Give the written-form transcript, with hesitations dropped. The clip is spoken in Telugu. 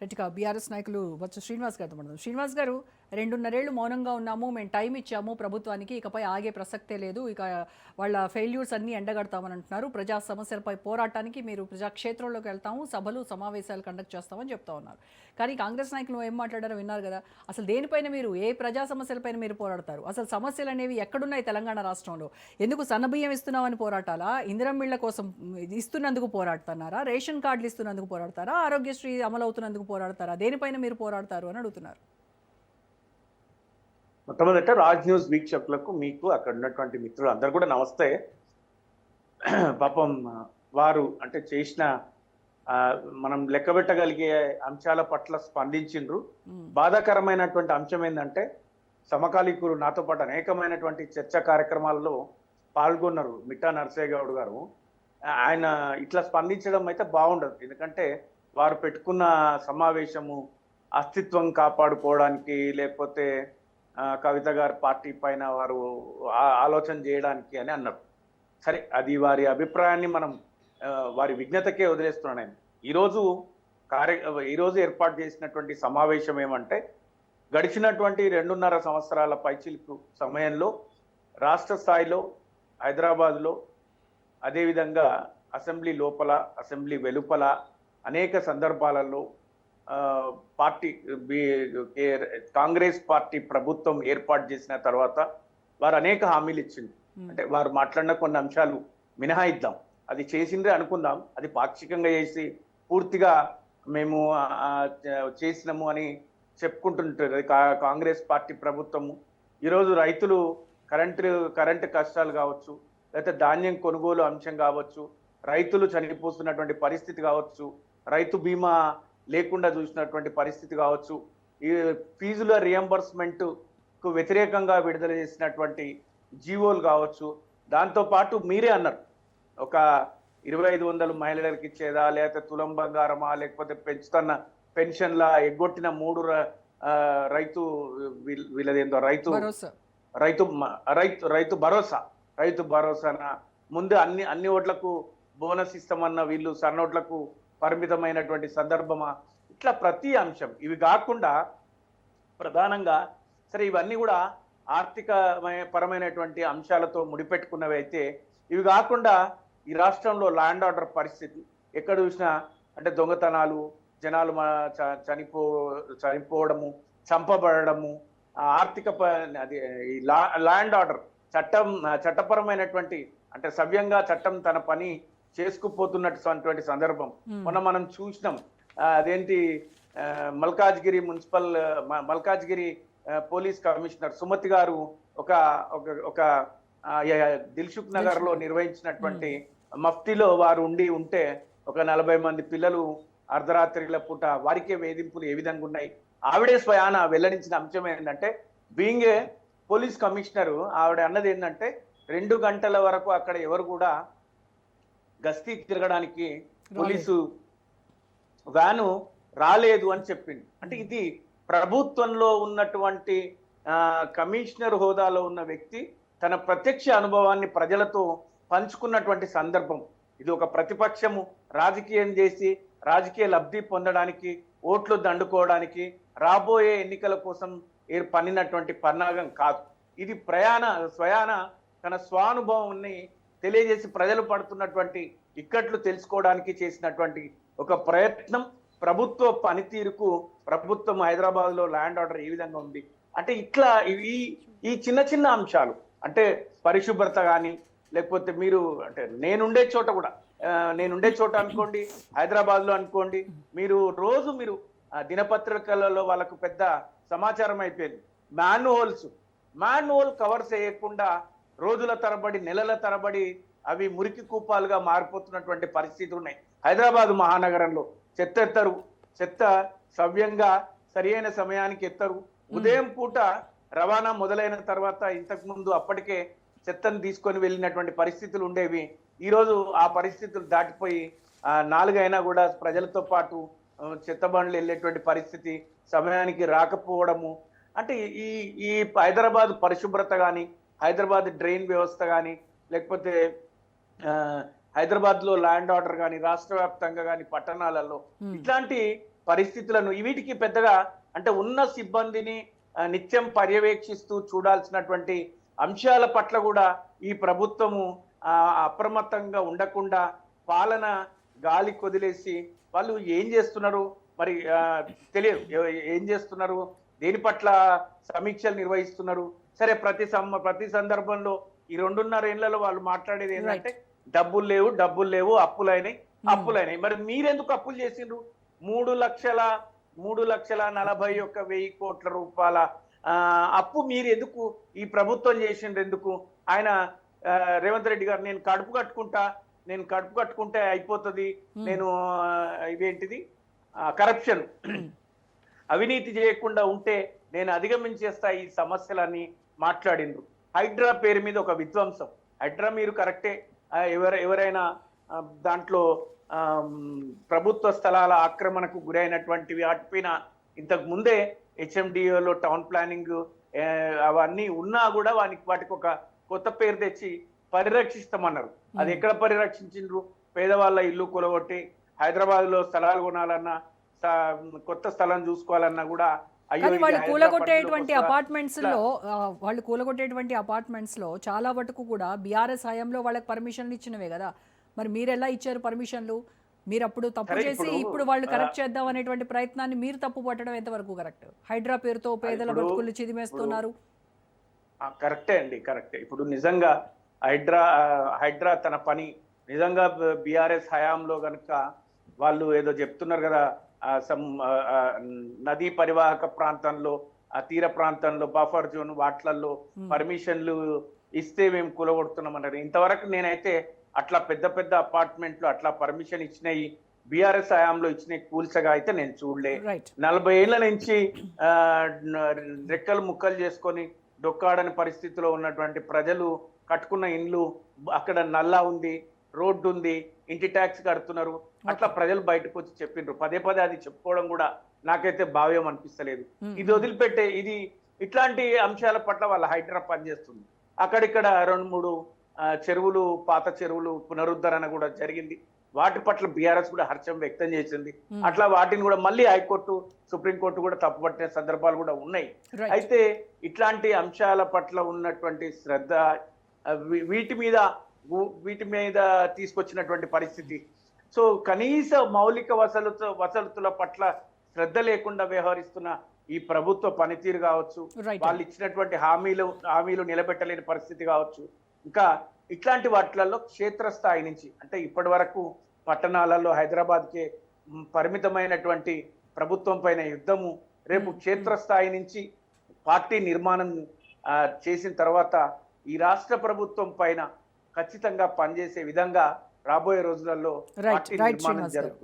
రెట్టిగా బీఆర్ఎస్ నాయకులు బొత్స శ్రీనివాస్ గారితో మాట్లాడదాం. శ్రీనివాస్ గారు, 2.5 ఏళ్లు మౌనంగా ఉన్నాము, మేము టైం ఇచ్చాము ప్రభుత్వానికి, ఇకపై ఆగే ప్రసక్తే లేదు, ఇక వాళ్ళ ఫెయిల్యూర్స్ అన్నీ ఎండగడతామని అంటున్నారు. ప్రజా సమస్యలపై పోరాటానికి మీరు ప్రజాక్షేత్రంలోకి వెళ్తాము, సభలు సమావేశాలు కండక్ట్ చేస్తామని చెప్తా ఉన్నారు. కానీ కాంగ్రెస్ నాయకులు ఏం మాట్లాడారో విన్నారు కదా. అసలు దేనిపైన మీరు, ఏ ప్రజా సమస్యలపైన మీరు పోరాడతారు? అసలు సమస్యలు అనేవి ఎక్కడున్నాయి తెలంగాణ రాష్ట్రంలో? ఎందుకు సన్నబియ్యం ఇస్తున్నామని పోరాటాలా? ఇందిరమ్మిళ్ల కోసం ఇస్తున్నందుకు పోరాడుతున్నారా? రేషన్ కార్డులు ఇస్తున్నందుకు పోరాడతారా? ఆరోగ్యశ్రీ అమలవుతున్నందుకు పోరాడతారా? దేనిపైన మీరు పోరాడతారు అని అడుగుతున్నారు. మొట్టమొదట రాజ్ న్యూస్ వీక్షకులకు, మీకు అక్కడ ఉన్నటువంటి మిత్రులు అందరు కూడా నమస్తే. పాపం వారు అంటే చేసిన మనం లెక్కబెట్టగలిగే అంశాల పట్ల స్పందించిండ్రు. బాధాకరమైనటువంటి అంశం ఏంటంటే సమకాలీకులు నాతో పాటు అనేకమైనటువంటి చర్చా కార్యక్రమాల్లో పాల్గొన్నారు. మిట్టా నరసయ్య గౌడ్ గారు ఆయన ఇట్లా స్పందించడం అయితే బాగుండదు. ఎందుకంటే వారు పెట్టుకున్న సమావేశము అస్తిత్వం కాపాడుకోవడానికి, లేకపోతే కవిత గారి పార్టీ పైన వారు ఆలోచన చేయడానికి అని అన్నారు. సరే, అది వారి అభిప్రాయాన్ని మనం వారి విజ్ఞతకే వదిలేస్తున్నాను. నేను ఈరోజు ఏర్పాటు చేసినటువంటి సమావేశం ఏమంటే, గడిచినటువంటి 2.5 సంవత్సరాల పైచిలుకు సమయంలో రాష్ట్ర స్థాయిలో హైదరాబాద్లో, అదేవిధంగా అసెంబ్లీ లోపల, అసెంబ్లీ వెలుపల అనేక సందర్భాలలో పార్టీ కాంగ్రెస్ పార్టీ ప్రభుత్వం ఏర్పాటు చేసిన తర్వాత వారు అనేక హామీలు ఇచ్చింది. అంటే వారు మాట్లాడిన కొన్ని అంశాలు మినహాయిద్దాం, అది చేసిందే అనుకుందాం, అది పాక్షికంగా చేసి పూర్తిగా మేము చేసినాము అని చెప్పుకుంటుంటారు కాంగ్రెస్ పార్టీ ప్రభుత్వము. ఈరోజు రైతులు కరెంటు కష్టాలు కావచ్చు, లేకపోతే ధాన్యం కొనుగోలు అంశం కావచ్చు, రైతులు చనిపోతున్నటువంటి పరిస్థితి కావచ్చు, రైతు బీమా లేకుండా చూసినటువంటి పరిస్థితి కావచ్చు, ఈ ఫీజుల రియంబర్స్మెంట్కు వ్యతిరేకంగా విడుదల చేసినటువంటి జీవోలు కావచ్చు. దాంతోపాటు మీరే అన్నారు, ఒక 2500 మహిళలకు ఇచ్చేదా, లేకపోతే తులం బంగారమా, లేకపోతే పెంచుతున్న పెన్షన్ల ఎగ్గొట్టిన 3 రైతు వీళ్ళదేందో రైతు భరోసా ముందు అన్ని ఓట్లకు బోనస్ ఇస్తామన్న వీళ్ళు సన్నోట్లకు పరిమితమైనటువంటి సందర్భమా, ఇట్లా ప్రతి అంశం. ఇవి కాకుండా ప్రధానంగా సరే ఇవన్నీ కూడా ఆర్థిక పరమైనటువంటి అంశాలతో ముడిపెట్టుకున్నవి అయితే, ఇవి కాకుండా ఈ రాష్ట్రంలో ల్యాండ్ ఆర్డర్ పరిస్థితి ఎక్కడ చూసినా అంటే దొంగతనాలు, జనాలు చనిపోవడము, చంపబడము, ఆర్థిక అది ల్యాండ్ ఆర్డర్ చట్టపరమైనటువంటి అంటే సవ్యంగా చట్టం తన పని చేసుకుపోతున్నటువంటి సందర్భం మొన్న మనం చూసినాం. అదేంటి మల్కాజ్గిరి పోలీస్ కమిషనర్ సుమతి గారు ఒక దిల్సుఖ్ నగర్ లో నిర్వహించినటువంటి మఫ్తీలో వారు ఉంటే ఒక 40 మంది పిల్లలు అర్ధరాత్రిల పూట వారికే వేధింపులు ఏ విధంగా ఉన్నాయి. ఆవిడే స్వయాన వెల్లడించిన అంశం ఏంటంటే, బీయింగ్ ఏ పోలీస్ కమిషనర్, ఆవిడ అన్నది ఏంటంటే 2 గంటల వరకు అక్కడ ఎవరు కూడా గస్తీ తిరగడానికి పోలీసు వ్యాను రాలేదు అని చెప్పింది. అంటే ఇది ప్రభుత్వంలో ఉన్నటువంటి కమిషనర్ హోదాలో ఉన్న వ్యక్తి తన ప్రత్యక్ష అనుభవాన్ని ప్రజలతో పంచుకున్నటువంటి సందర్భం. ఇది ఒక ప్రతిపక్షము రాజకీయం చేసి రాజకీయ లబ్ధి పొందడానికి, ఓట్లు దండుకోవడానికి, రాబోయే ఎన్నికల కోసం పన్నినటువంటి పన్నాగం కాదు. ఇది స్వయాన తన స్వానుభవాన్ని తెలియజేసి ప్రజలు పడుతున్నటువంటి ఇక్కట్లు తెలుసుకోవడానికి చేసినటువంటి ఒక ప్రయత్నం. ప్రభుత్వ పనితీరుకు ప్రభుత్వం హైదరాబాద్లో ల్యాండ్ ఆర్డర్ ఏ విధంగా ఉంది అంటే, ఇట్లా ఈ చిన్న అంశాలు అంటే పరిశుభ్రత కానీ, లేకపోతే మీరు అంటే నేనుండే చోట అనుకోండి, హైదరాబాద్లో అనుకోండి, మీరు దినపత్రికలలో వాళ్ళకు పెద్ద సమాచారం అయిపోయింది. మాన్యువల్ కవర్స్ వేయకుండా రోజుల తరబడి, నెలల తరబడి అవి మురికి కూపాలుగా మారిపోతున్నటువంటి పరిస్థితులు ఉన్నాయి. హైదరాబాద్ మహానగరంలో చెత్త సవ్యంగా సరియైన సమయానికి ఎత్తరు. ఉదయం పూట రవాణా మొదలైన తర్వాత ఇంతకు ముందు అప్పటికే చెత్తను తీసుకొని వెళ్ళినటువంటి పరిస్థితులు ఉండేవి. ఈరోజు ఆ పరిస్థితులు దాటిపోయి 4 అయినా కూడా ప్రజలతో పాటు చెత్త బండ్లు వెళ్ళేటువంటి పరిస్థితి, సమయానికి రాకపోవడము. అంటే ఈ హైదరాబాద్ పరిశుభ్రత కానీ, హైదరాబాద్ డ్రైన్ వ్యవస్థ కానీ, లేకపోతే హైదరాబాద్ లో ల్యాండ్ ఆర్డర్ కానీ, రాష్ట్ర వ్యాప్తంగా కానీ పట్టణాలలో ఇట్లాంటి పరిస్థితులను వీటికి పెద్దగా అంటే ఉన్న సిబ్బందిని నిత్యం పర్యవేక్షిస్తూ చూడాల్సినటువంటి అంశాల పట్ల కూడా ఈ ప్రభుత్వము అప్రమత్తంగా ఉండకుండా పాలన గాలి కొదిలేసి వాళ్ళు ఏం చేస్తున్నారు మరి తెలియదు ఏం చేస్తున్నారు, దేని పట్ల సమీక్షలు నిర్వహిస్తున్నారు. సరే ప్రతి సందర్భంలో ఈ 2.5 ఏళ్లలో వాళ్ళు మాట్లాడేది ఏంటంటే డబ్బులు లేవు అప్పులైనాయి. మరి మీరెందుకు అప్పులు చేసిండ్రు? 3,41,40 కోట్ల రూపాయల అప్పు మీరు ఎందుకు ఈ ప్రభుత్వం చేసిండ్రు? ఎందుకు ఆయన రేవంత్ రెడ్డి గారు నేను కడుపు కట్టుకుంటే అయిపోతుంది, నేను ఇవేంటిది కరప్షన్ అవినీతి చేయకుండా ఉంటే నేను అధిగమించేస్తా ఈ సమస్యలని మాట్లాడిండ్రు. హైడ్రా పేరు మీద ఒక విధ్వంసం. హైడ్రా మీరు కరెక్టే, ఎవరైనా దాంట్లో ప్రభుత్వ స్థలాల ఆక్రమణకు గురైనటువంటి వాటిపైన ఇంతకు ముందే హెచ్ఎండిఏలో టౌన్ ప్లానింగ్ అవన్నీ ఉన్నా కూడా వాటికి ఒక కొత్త పేరు తెచ్చి పరిరక్షిస్తామన్నారు. అది ఎక్కడ పరిరక్షించిండ్రు? పేదవాళ్ళ ఇల్లు కూలగొట్టి హైదరాబాద్ లో స్థలాలు కొనాలన్నా కొత్త స్థలం చూసుకోవాలన్నా కూడా వాళ్ళు కూలగొట్టేటువంటి అపార్ట్మెంట్స్ లో చాలా వరకు కూడా బీఆర్ఎస్ హయాంలో వాళ్ళకి పర్మిషన్లు ఇచ్చినవే కదా. మరి మీరు ఎలా ఇచ్చారు పర్మిషన్లు? మీరు అప్పుడు తప్పు చేసి ఇప్పుడు వాళ్ళు కరెక్ట్ చేద్దాం అనేటువంటి ప్రయత్నాన్ని మీరు తప్పు పట్టడం ఎంతవరకు కరెక్ట్? హైడ్రా పేరుతో పేదల బతుకులు చిదిమేస్తున్నారు. కరెక్టే అండి, కరెక్టే. ఇప్పుడు నిజంగా హైడ్రా తన పని నిజంగా బీఆర్ఎస్ హయాంలో గనుక వాళ్ళు ఏదో చెప్తున్నారు కదా, నదీ పరివాహక ప్రాంతంలో తీర ప్రాంతంలో బఫర్ జోన్ వాట్లల్లో పర్మిషన్లు ఇస్తే మేము కూలగొడుతున్నామన్నారు. ఇంతవరకు నేనైతే అట్లా పెద్ద అపార్ట్మెంట్లు అట్లా పర్మిషన్ ఇచ్చినాయి బీఆర్ఎస్ హయాంలో ఇచ్చినాయి కూల్చగా అయితే నేను చూడలే. 40 ఏళ్ల నుంచి రెక్కలు ముక్కలు చేసుకొని డొక్కాడని పరిస్థితిలో ఉన్నటువంటి ప్రజలు కట్టుకున్న ఇండ్లు, అక్కడ నల్లా ఉంది, రోడ్డు ఉంది, ఇంటి ట్యాక్స్ కడుతున్నారు. అట్లా ప్రజలు బయటకు వచ్చి చెప్పిండ్రు. పదే అది చెప్పుకోవడం కూడా నాకైతే భావ్యం అనిపిస్తలేదు. ఇది వదిలిపెట్టే ఇట్లాంటి అంశాల పట్ల వాళ్ళ హైడ్రా పనిచేస్తుంది. అక్కడిక్కడ 2-3 చెరువులు, పాత చెరువులు పునరుద్ధరణ కూడా జరిగింది. వాటి పట్ల బీఆర్ఎస్ కూడా హర్షం వ్యక్తం చేసింది. అట్లా వాటిని కూడా మళ్ళీ హైకోర్టు, సుప్రీంకోర్టు కూడా తప్పుపట్టిన సందర్భాలు కూడా ఉన్నాయి. అయితే ఇట్లాంటి అంశాల పట్ల ఉన్నటువంటి శ్రద్ధ వీటి మీద తీసుకొచ్చినటువంటి పరిస్థితి. సో కనీస మౌలిక వసతుల పట్ల శ్రద్ధ లేకుండా వ్యవహరిస్తున్న ఈ ప్రభుత్వ పనితీరు కావచ్చు, వాళ్ళు ఇచ్చినటువంటి హామీలు నిలబెట్టలేని పరిస్థితి కావచ్చు, ఇంకా ఇట్లాంటి వాటిలలో క్షేత్రస్థాయి నుంచి అంటే ఇప్పటి వరకు పట్టణాలలో హైదరాబాద్కే పరిమితమైనటువంటి ప్రభుత్వం పైన యుద్ధము రేపు క్షేత్రస్థాయి నుంచి పార్టీ నిర్మాణం చేసిన తర్వాత ఈ రాష్ట్ర ప్రభుత్వం పైన ఖచ్చితంగా పనిచేసే విధంగా రాబోయే రోజులలో పార్టీ నిర్మాణం జరుగుతుంది.